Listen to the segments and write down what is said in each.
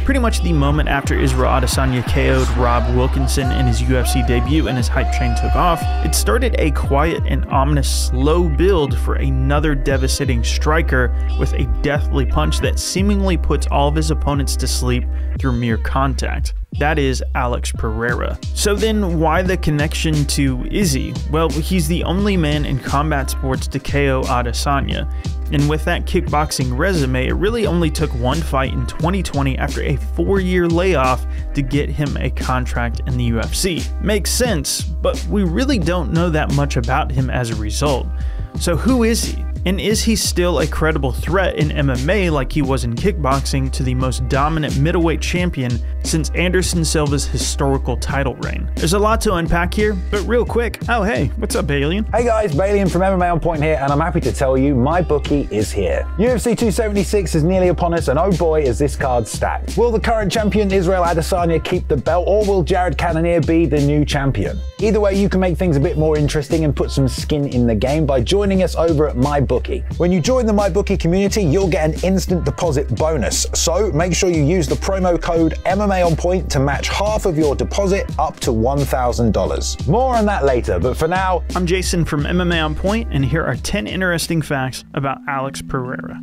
Pretty much the moment after Israel Adesanya KO'd Rob Wilkinson in his UFC debut and his hype train took off, it started a quiet and ominous slow build for another devastating striker with a deathly punch that seemingly puts all of his opponents to sleep through mere contact. That is Alex Pereira. So then why the connection to Izzy? Well, he's the only man in combat sports to KO Adesanya. And with that kickboxing resume, it really only took one fight in 2020 after a 4-year layoff to get him a contract in the UFC. Makes sense, but we really don't know that much about him as a result. So who is he? And is he still a credible threat in MMA like he was in kickboxing to the most dominant middleweight champion since Anderson Silva's historical title reign? There's a lot to unpack here, but real quick, oh hey, what's up Balian? Hey guys, Balian from MMA On Point here, and I'm happy to tell you my bookie is here. UFC 276 is nearly upon us, and oh boy is this card stacked. Will the current champion Israel Adesanya keep the belt, or will Jared Cannonier be the new champion? Either way, you can make things a bit more interesting and put some skin in the game by joining us over at MyBookie. When you join the MyBookie community, you'll get an instant deposit bonus. So make sure you use the promo code MMA On Point to match half of your deposit up to $1,000. More on that later, but for now, I'm Jason from MMA On Point, and here are 10 interesting facts about Alex Pereira.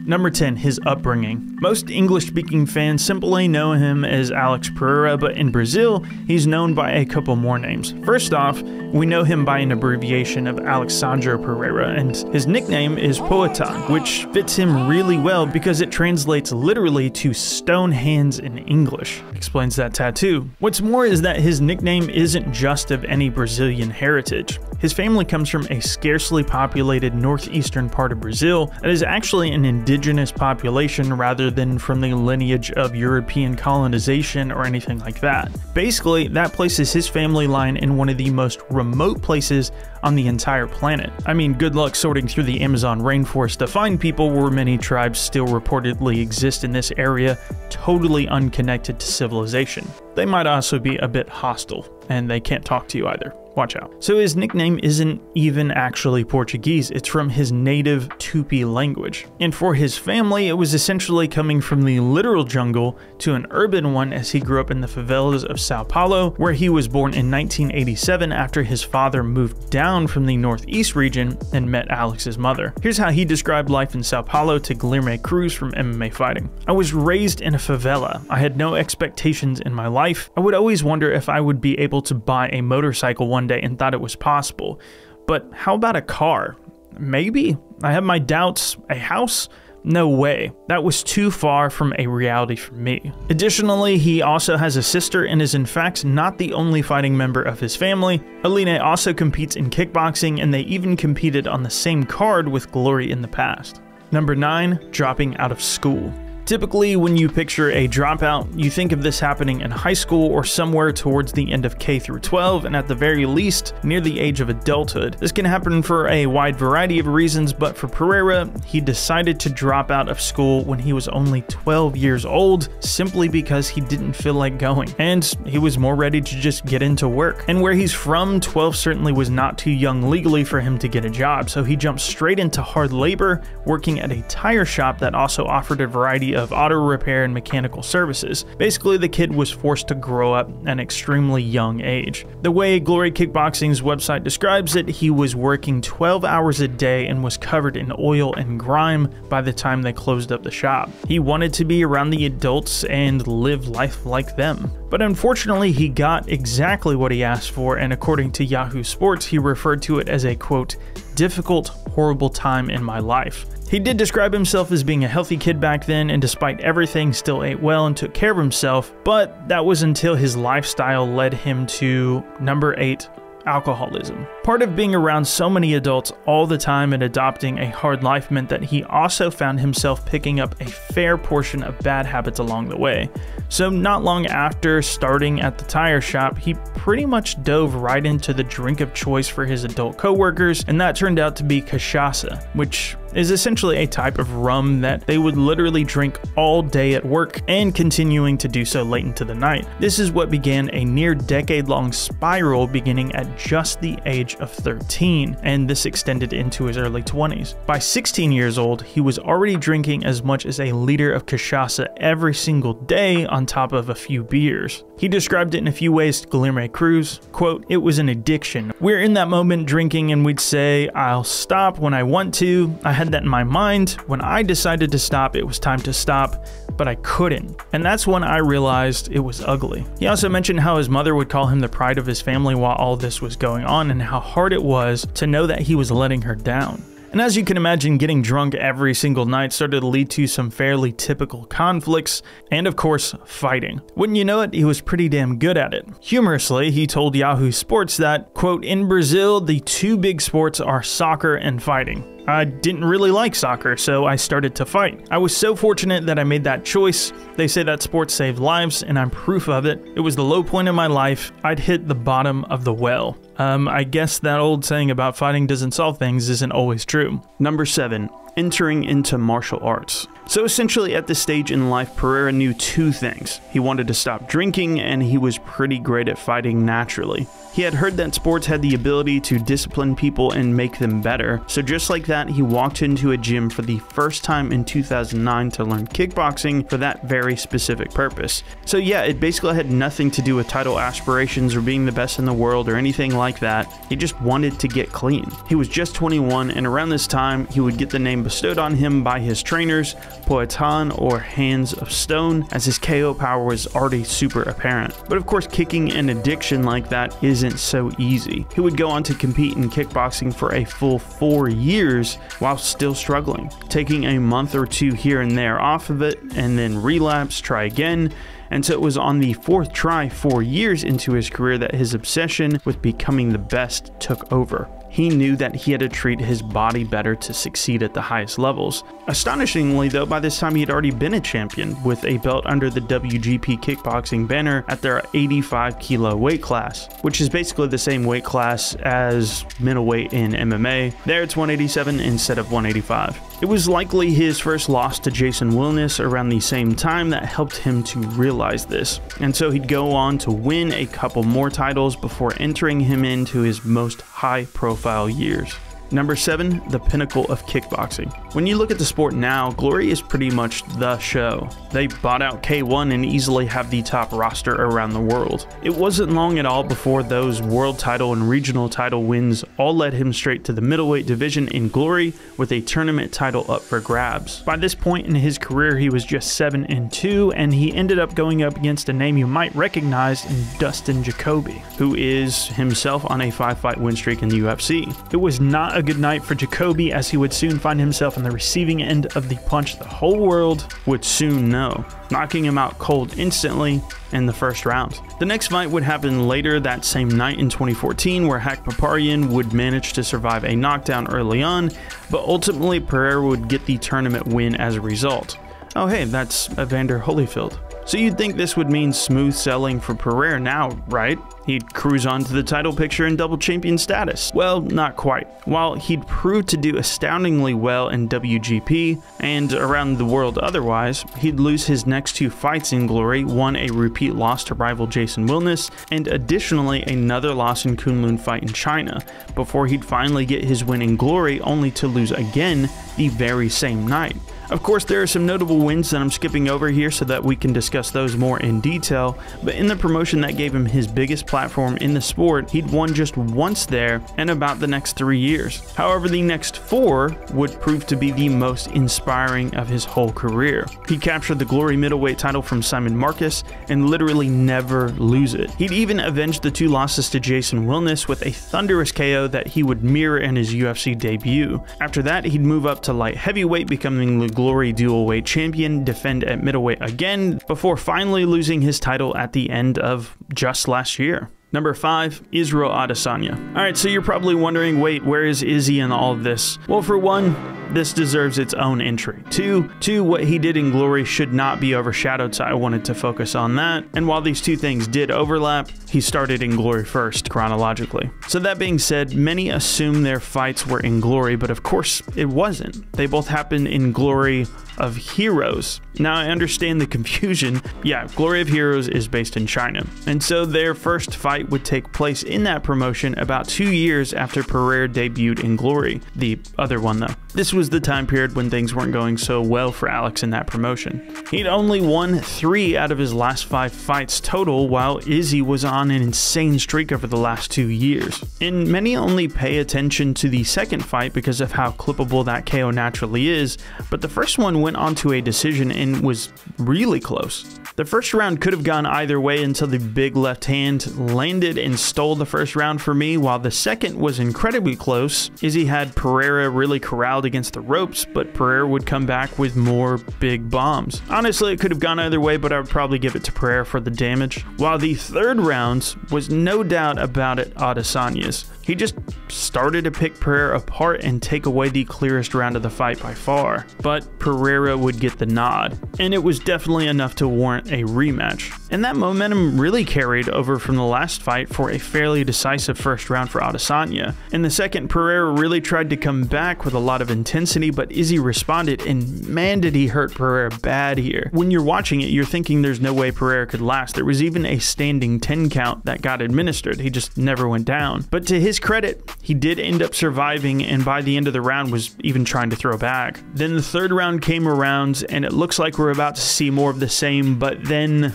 Number 10, his upbringing. Most English-speaking fans simply know him as Alex Pereira, but in Brazil, he's known by a couple more names. First off, we know him by an abbreviation of Alexandre Pereira, and his nickname is Poatan, which fits him really well because it translates literally to stone hands in English. Explains that tattoo. What's more is that his nickname isn't just of any Brazilian heritage. His family comes from a scarcely populated northeastern part of Brazil that is actually an indigenous population rather than from the lineage of European colonization or anything like that. Basically, that places his family line in one of the most remote places on the entire planet. I mean, good luck sorting through the Amazon rainforest to find people where many tribes still reportedly exist in this area, totally unconnected to civilization. They might also be a bit hostile, and they can't talk to you either. Watch out. So his nickname isn't even actually Portuguese, it's from his native Tupi language. And for his family, it was essentially coming from the literal jungle to an urban one as he grew up in the favelas of Sao Paulo, where he was born in 1987 after his father moved down from the northeast region and met Alex's mother. Here's how he described life in Sao Paulo to Guilherme Cruz from MMA Fighting. I was raised in a favela. I had no expectations in my life. I would always wonder if I would be able to buy a motorcycle one day and thought it was possible. But how about a car? Maybe. I have my doubts. A house? No way. That was too far from a reality for me. Additionally, he also has a sister and is in fact not the only fighting member of his family. Aline also competes in kickboxing, and they even competed on the same card with Glory in the past. Number 9, dropping out of school. Typically, when you picture a dropout, you think of this happening in high school or somewhere towards the end of K through 12, and at the very least, near the age of adulthood. This can happen for a wide variety of reasons, but for Pereira, he decided to drop out of school when he was only 12 years old, simply because he didn't feel like going, and he was more ready to just get into work. And where he's from, 12 certainly was not too young legally for him to get a job, so he jumped straight into hard labor, working at a tire shop that also offered a variety of auto repair and mechanical services. Basically, the kid was forced to grow up at an extremely young age. The way Glory Kickboxing's website describes it, he was working 12 hours a day and was covered in oil and grime by the time they closed up the shop. He wanted to be around the adults and live life like them. But unfortunately, he got exactly what he asked for, and according to Yahoo Sports, he referred to it as a, quote, difficult, horrible time in my life. He did describe himself as being a healthy kid back then, and despite everything, still ate well and took care of himself, but that was until his lifestyle led him to number 8, alcoholism. Part of being around so many adults all the time and adopting a hard life meant that he also found himself picking up a fair portion of bad habits along the way. So not long after starting at the tire shop, he pretty much dove right into the drink of choice for his adult coworkers, and that turned out to be cachaça, which is essentially a type of rum that they would literally drink all day at work and continuing to do so late into the night. This is what began a near decade-long spiral beginning at just the age age of 13, and this extended into his early 20s. By 16 years old, he was already drinking as much as a liter of cachaça every single day on top of a few beers. He described it in a few ways to Guilherme Cruz, quote, "It was an addiction. We're in that moment drinking and we'd say, I'll stop when I want to. I had that in my mind. When I decided to stop, it was time to stop, but I couldn't. And that's when I realized it was ugly." He also mentioned how his mother would call him the pride of his family while all this was going on, and how hard it was to know that he was letting her down. And as you can imagine, getting drunk every single night started to lead to some fairly typical conflicts, and of course, fighting. Wouldn't you know it, he was pretty damn good at it. Humorously, he told Yahoo Sports that, quote, "In Brazil, the two big sports are soccer and fighting. I didn't really like soccer, so I started to fight. I was so fortunate that I made that choice. They say that sports save lives, and I'm proof of it. It was the low point in my life. I'd hit the bottom of the well." I guess that old saying about fighting doesn't solve things isn't always true. Number 7. Entering into martial arts. So essentially at this stage in life, Pereira knew two things. He wanted to stop drinking, and he was pretty great at fighting naturally. He had heard that sports had the ability to discipline people and make them better, so just like that, he walked into a gym for the first time in 2009 to learn kickboxing for that very specific purpose. So yeah, it basically had nothing to do with title aspirations or being the best in the world or anything like that. He just wanted to get clean. He was just 21, and around this time, he would get the name bestowed on him by his trainers, Poatan, or Hands of Stone, as his KO power was already super apparent. But of course, kicking an addiction like that isn't so easy. He would go on to compete in kickboxing for a full 4 years while still struggling, taking a month or two here and there off of it, and then relapse, try again. And so it was on the 4th try 4 years into his career that his obsession with becoming the best took over. He knew that he had to treat his body better to succeed at the highest levels. Astonishingly though, by this time he had already been a champion with a belt under the WGP kickboxing banner at their 85 kilo weight class, which is basically the same weight class as middleweight in MMA. There it's 187 instead of 185. It was likely his first loss to Jason Wilness around the same time that helped him to realize this, and so he'd go on to win a couple more titles before entering him into his most high-profile years. Number 7, the pinnacle of kickboxing. When you look at the sport now, Glory is pretty much the show. They bought out K1 and easily have the top roster around the world. It wasn't long at all before those world title and regional title wins all led him straight to the middleweight division in Glory, with a tournament title up for grabs. By this point in his career, he was just 7-2, and he ended up going up against a name you might recognize in Dustin Jacoby, who is himself on a 5-fight win streak in the UFC. It was not a good night for Jacoby, as he would soon find himself on the receiving end of the punch the whole world would soon know, knocking him out cold instantly in the first round. The next fight would happen later that same night in 2014, where Hak Paparyan would manage to survive a knockdown early on, but ultimately Pereira would get the tournament win as a result. Oh hey, that's Evander Holyfield. So you'd think this would mean smooth sailing for Pereira now, right? He'd cruise on to the title picture and double champion status. Well, not quite. While he'd proved to do astoundingly well in WGP and around the world otherwise, he'd lose his next 2 fights in Glory, one a repeat loss to rival Jason Wilness, and additionally another loss in Kunlun fight in China, before he'd finally get his win in Glory, only to lose again the very same night. Of course, there are some notable wins that I'm skipping over here so that we can discuss those more in detail, but in the promotion that gave him his biggest platform in the sport, he'd won just once there in about the next 3 years. However, the next 4 would prove to be the most inspiring of his whole career. He captured the Glory middleweight title from Simon Marcus and literally never lose it. He'd even avenged the 2 losses to Jason Wilness with a thunderous KO that he would mirror in his UFC debut. After that, he'd move up to light heavyweight, becoming the Glory dual weight champion, defend at middleweight again, before finally losing his title at the end of just last year. Number 5, Israel Adesanya. Alright, so you're probably wondering, wait, where is Izzy in all of this? Well, for one, this deserves its own entry. Two, what he did in Glory should not be overshadowed, so I wanted to focus on that. And while these two things did overlap, he started in Glory first, chronologically. So that being said, many assume their fights were in Glory, but of course it wasn't. They both happened in Glory of Heroes. Now I understand the confusion. Yeah, Glory of Heroes is based in China, and so their first fight would take place in that promotion about 2 years after Pereira debuted in Glory, the other one though. This was the time period when things weren't going so well for Alex in that promotion. He'd only won 3 out of his last 5 fights total, while Izzy was on an insane streak over the last 2 years. And many only pay attention to the second fight because of how clippable that KO naturally is, but the first one went on to a decision and was really close. The first round could have gone either way until the big left hand landed and stole the first round for me, while the second was incredibly close. Izzy had Pereira really corralled against the ropes, but Pereira would come back with more big bombs. Honestly, it could have gone either way, but I would probably give it to Pereira for the damage. While the third round was no doubt about it Adesanya's. He just started to pick Pereira apart and take away the clearest round of the fight by far, but Pereira would get the nod, and it was definitely enough to warrant a rematch. And that momentum really carried over from the last fight for a fairly decisive first round for Adesanya. In the second, Pereira really tried to come back with a lot of intensity, but Izzy responded, and man did he hurt Pereira bad here. When you're watching it, you're thinking there's no way Pereira could last. There was even a standing 10 count that got administered. He just never went down. But to his credit, he did end up surviving, and by the end of the round was even trying to throw back. Then the third round came around, and it looks like we're about to see more of the same, but then...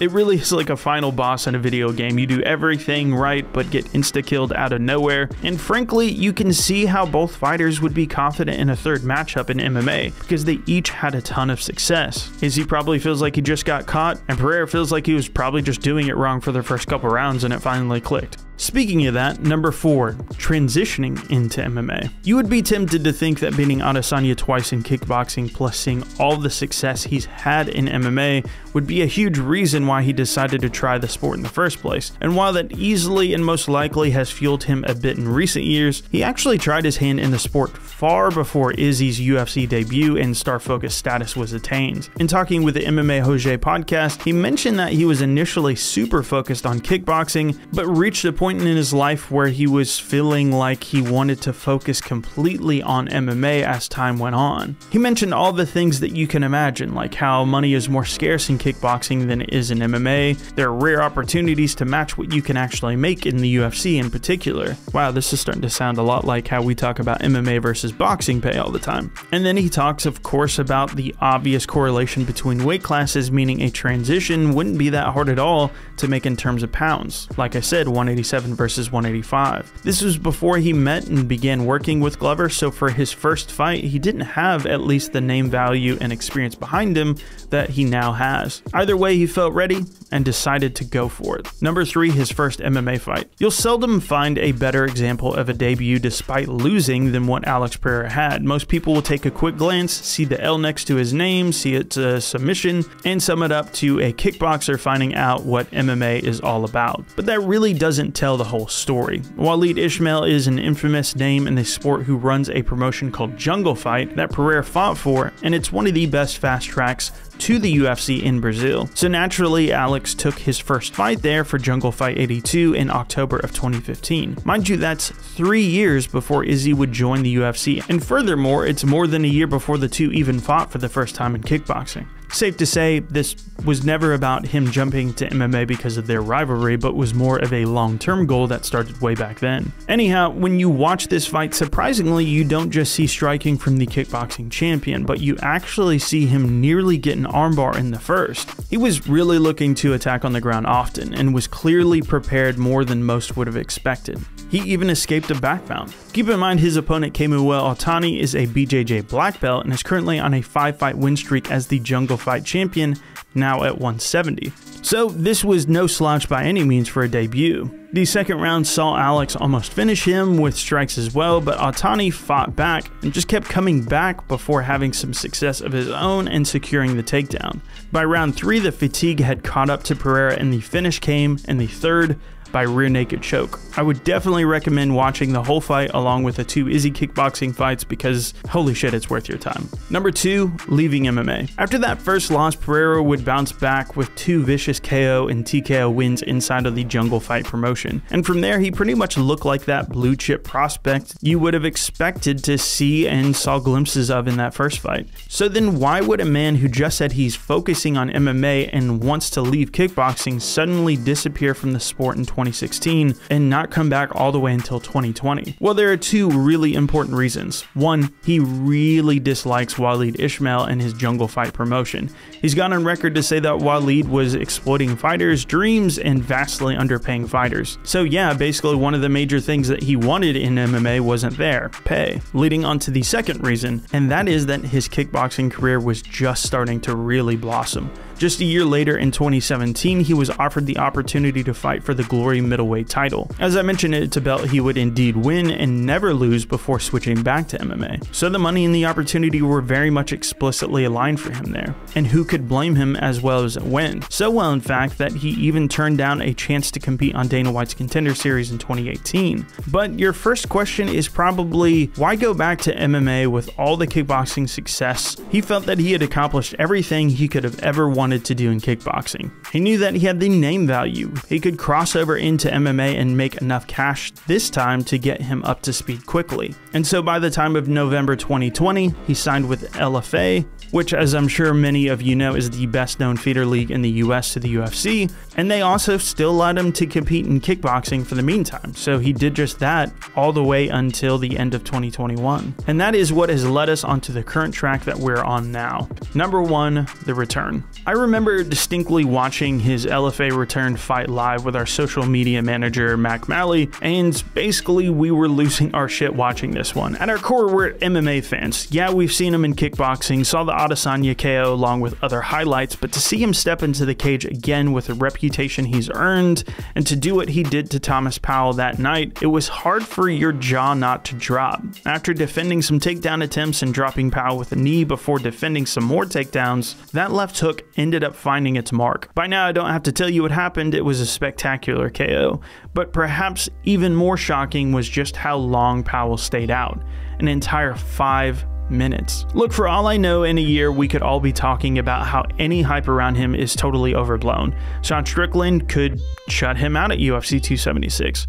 It really is like a final boss in a video game. You do everything right, but get insta-killed out of nowhere. And frankly, you can see how both fighters would be confident in a third matchup in MMA, because they each had a ton of success. Izzy probably feels like he just got caught, and Pereira feels like he was probably just doing it wrong for the first couple rounds and it finally clicked. Speaking of that, number 4, transitioning into MMA. You would be tempted to think that beating Adesanya twice in kickboxing plus seeing all the success he's had in MMA would be a huge reason why he decided to try the sport in the first place. And while that easily and most likely has fueled him a bit in recent years, he actually tried his hand in the sport far before Izzy's UFC debut and star focus status was attained. In talking with the MMA Jose podcast, he mentioned that he was initially super focused on kickboxing, but reached a point in his life where he was feeling like he wanted to focus completely on MMA as time went on. He mentioned all the things that you can imagine, like how money is more scarce in kickboxing than it is in MMA. There are rare opportunities to match what you can actually make in the UFC in particular. Wow, this is starting to sound a lot like how we talk about MMA versus boxing pay all the time. And then he talks, of course, about the obvious correlation between weight classes, meaning a transition wouldn't be that hard at all to make in terms of pounds. Like I said, 187 versus 185. This was before he met and began working with Glover, so for his first fight, he didn't have at least the name value and experience behind him that he now has. Either way, he felt ready and decided to go for it. Number 3, his first MMA fight. You'll seldom find a better example of a debut despite losing than what Alex Pereira had. Most people will take a quick glance, see the L next to his name, see it's a submission, and sum it up to a kickboxer finding out what MMA is all about. But that really doesn't tell the whole story. Waleed Ismail is an infamous name in the sport who runs a promotion called Jungle Fight that Pereira fought for, and it's one of the best fast tracks to the UFC in Brazil. So naturally, Alex took his first fight there for Jungle Fight 82 in October of 2015. Mind you, that's 3 years before Izzy would join the UFC, and furthermore, it's more than a year before the two even fought for the first time in kickboxing. Safe to say, this was never about him jumping to MMA because of their rivalry, but was more of a long-term goal that started way back then. Anyhow, when you watch this fight, surprisingly, you don't just see striking from the kickboxing champion, but you actually see him nearly get an armbar in the first. He was really looking to attack on the ground often, and was clearly prepared more than most would have expected. He even escaped a backbound. Keep in mind his opponent Kemuel Otani is a BJJ black belt and is currently on a 5-fight win streak as the Jungle Fight champion, now at 170. So this was no slouch by any means for a debut. The second round saw Alex almost finish him with strikes as well, but Otani fought back and just kept coming back before having some success of his own and securing the takedown. By round 3, the fatigue had caught up to Pereira and the finish came in the third, by rear naked choke. I would definitely recommend watching the whole fight along with the 2 Izzy kickboxing fights because holy shit, it's worth your time. Number 2, leaving MMA. After that first loss, Pereira would bounce back with 2 vicious KO and TKO wins inside of the Jungle Fight promotion. And from there, he pretty much looked like that blue chip prospect you would have expected to see and saw glimpses of in that first fight. So then why would a man who just said he's focusing on MMA and wants to leave kickboxing suddenly disappear from the sport in 2016 and not come back all the way until 2020? Well, there are 2 really important reasons. One, he really dislikes Waleed Ismail and his Jungle Fight promotion. He's gone on record to say that Waleed was exploiting fighters' dreams and vastly underpaying fighters. So yeah, basically one of the major things that he wanted in MMA wasn't there: pay. Leading on to the second reason, and that is that his kickboxing career was just starting to really blossom. Just a year later in 2017, he was offered the opportunity to fight for the Glory middleweight title. As I mentioned, it's a belt he would indeed win and never lose before switching back to MMA. So the money and the opportunity were very much explicitly aligned for him there. And who could blame him as well as it went? So well in fact that he even turned down a chance to compete on Dana White's Contender Series in 2018. But your first question is probably, why go back to MMA with all the kickboxing success? He felt that he had accomplished everything he could have ever wanted to do in kickboxing. He knew that he had the name value. He could cross over into MMA and make enough cash this time to get him up to speed quickly. And so by the time of November 2020, he signed with LFA, which, as I'm sure many of you know, is the best known feeder league in the US to the UFC, and they also still allowed him to compete in kickboxing for the meantime. So he did just that all the way until the end of 2021. And that is what has led us onto the current track that we're on now. Number 1, the return. I remember distinctly watching his LFA return fight live with our social media manager, Mac Malley, and basically we were losing our shit watching this one. At our core, we're MMA fans. Yeah, we've seen him in kickboxing, saw the Adesanya KO along with other highlights, but to see him step into the cage again with the reputation he's earned, and to do what he did to Thomas Powell that night, it was hard for your jaw not to drop. After defending some takedown attempts and dropping Powell with a knee before defending some more takedowns, that left hook ended up finding its mark. By now, I don't have to tell you what happened. It was a spectacular KO. But perhaps even more shocking was just how long Powell stayed out. An entire 5 minutes. Look, for all I know, in a year we could all be talking about how any hype around him is totally overblown. Sean Strickland could shut him out at UFC 276.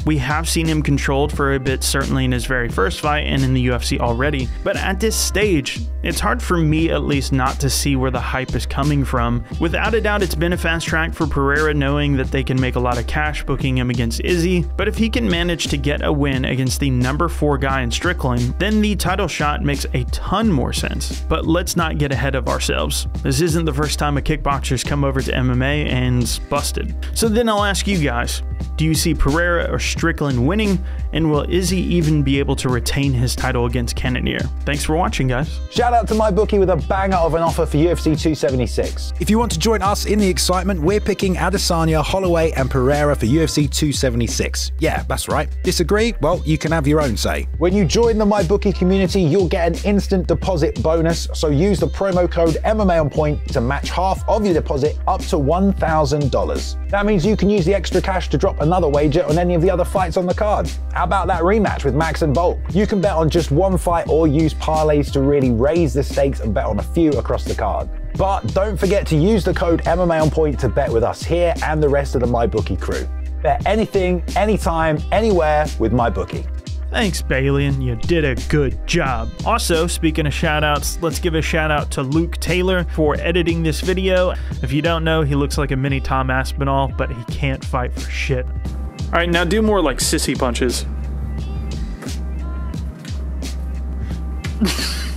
We have seen him controlled for a bit, certainly in his very first fight and in the UFC already, but at this stage, it's hard for me at least not to see where the hype is coming from. Without a doubt, it's been a fast track for Pereira, knowing that they can make a lot of cash booking him against Izzy, but if he can manage to get a win against the number 4 guy in Strickland, then the title shot makes a ton more sense. But let's not get ahead of ourselves. This isn't the first time a kickboxer's come over to MMA and busted. So then I'll ask you guys, do you see Pereira or Strickland winning, and will Izzy even be able to retain his title against Cannonier? Thanks for watching, guys. Shout out to MyBookie with a banger of an offer for UFC 276. If you want to join us in the excitement, we're picking Adesanya, Holloway and Pereira for UFC 276. Yeah, that's right. Disagree? Well, you can have your own say. When you join the MyBookie community, you'll get an instant deposit bonus, so use the promo code MMAOnPoint to match half of your deposit up to $1,000. That means you can use the extra cash to drop another wager on any of the other fights on the card. How about that rematch with Max and Bolt? You can bet on just one fight or use parlays to really raise the stakes and bet on a few across the card. But don't forget to use the code MMAOnPoint to bet with us here and the rest of the MyBookie crew. Bet anything, anytime, anywhere with MyBookie. Thanks, Balian, you did a good job. Also, speaking of shoutouts, let's give a shout out to Luke Taylor for editing this video. If you don't know, he looks like a mini Tom Aspinall, but he can't fight for shit. All right, now do more like sissy punches.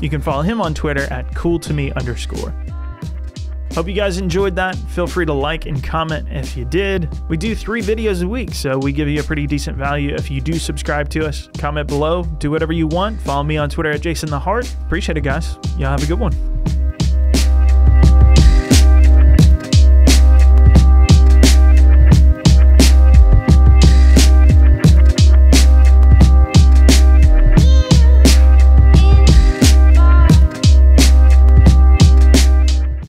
You can follow him on Twitter at cooltome_. Hope you guys enjoyed that. Feel free to like and comment if you did. We do 3 videos a week, so we give you a pretty decent value if you do subscribe to us. Comment below, do whatever you want. Follow me on Twitter at JasonTheHeart. Appreciate it, guys. Y'all have a good one.